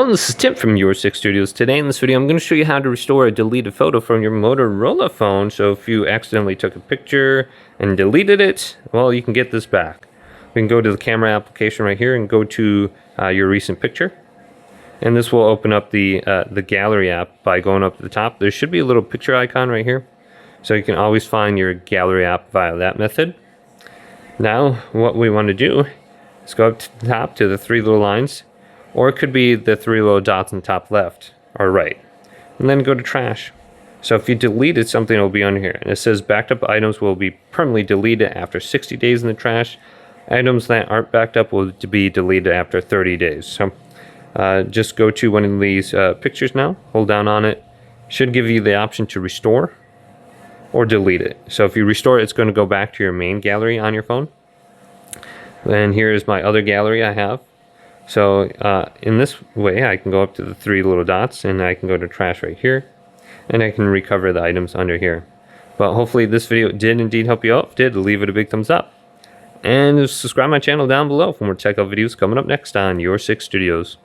Well, this is Tim from Your Six Studios. Today in this video, I'm going to show you how to restore a deleted photo from your Motorola phone. So if you accidentally took a picture and deleted it, well, you can get this back. We can go to the camera application right here and go to your recent picture. And this will open up the gallery app by going up to the top. There should be a little picture icon right here. So you can always find your gallery app via that method. Now, what we want to do is go up to the top to the three little lines. Or it could be the three little dots in the top left or right. And then go to trash. So if you deleted something, it will be under here. And it says backed up items will be permanently deleted after 60 days in the trash. Items that aren't backed up will be deleted after 30 days. So just go to one of these pictures now. Hold down on it. Should give you the option to restore or delete it. So if you restore it, it's going to go back to your main gallery on your phone. And here is my other gallery I have. So in this way, I can go up to the three little dots and I can go to trash right here and I can recover the items under here. But hopefully this video did indeed help you out. If it did, leave it a big thumbs up. And subscribe to my channel down below for more tech videos coming up next on Your Six Studios.